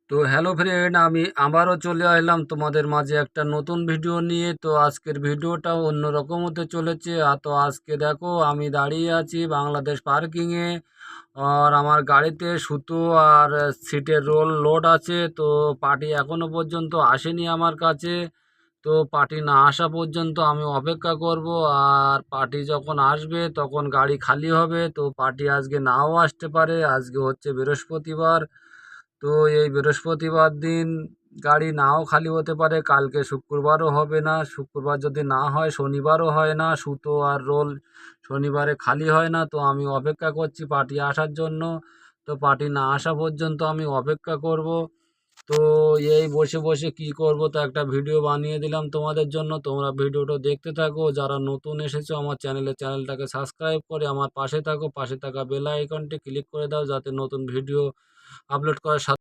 তো hello friend, আমি আবারও চলে আসলাম তোমাদের মাঝে একটা নতুন ভিডিও নিয়ে। তো আজকের ভিডিওটা অন্যরকম হতে চলেছে। তো আজকে দেখো, আমি দাঁড়িয়ে আছি বাংলাদেশ পার্কিংয়ে। আর আমার গাড়িতে সুতো আর সিটের রোল লোড আছে। তো পার্টি এখনো পর্যন্ত আসেনি আমার কাছে। তো পার্টি না আসা পর্যন্ত আমি অপেক্ষা করব। আর পার্টি যখন আসবে তখন গাড়ি খালি হবে। তো পার্টি আজকে নাও আসতে পারে, আজকে হচ্ছে বৃহস্পতিবার। তো এই বৃহস্পতিবার দিন গাড়ি নাও খালি হতে পারে, কালকে শুক্রবারও হবে না। শুক্রবার যদি না হয় শনিবারও হয় না, সুতো আর রোল শনিবারে খালি হয় না। তো আমি অপেক্ষা করছি পার্টি আসার জন্য। তো পার্টি না আসা পর্যন্ত আমি অপেক্ষা করব। তো এই বসে বসে কি করব, তো একটা ভিডিও বানিয়ে দিলাম তোমাদের জন্য। তোমরা ভিডিওটা দেখতে থাকো। যারা নতুন এসেছো আমার চ্যানেলটাকে সাবস্ক্রাইব করে আমার পাশে থাকো। পাশে থাকা বেল আইকনটি ক্লিক করে দাও, যাতে নতুন ভিডিও আপলোড করার সাথে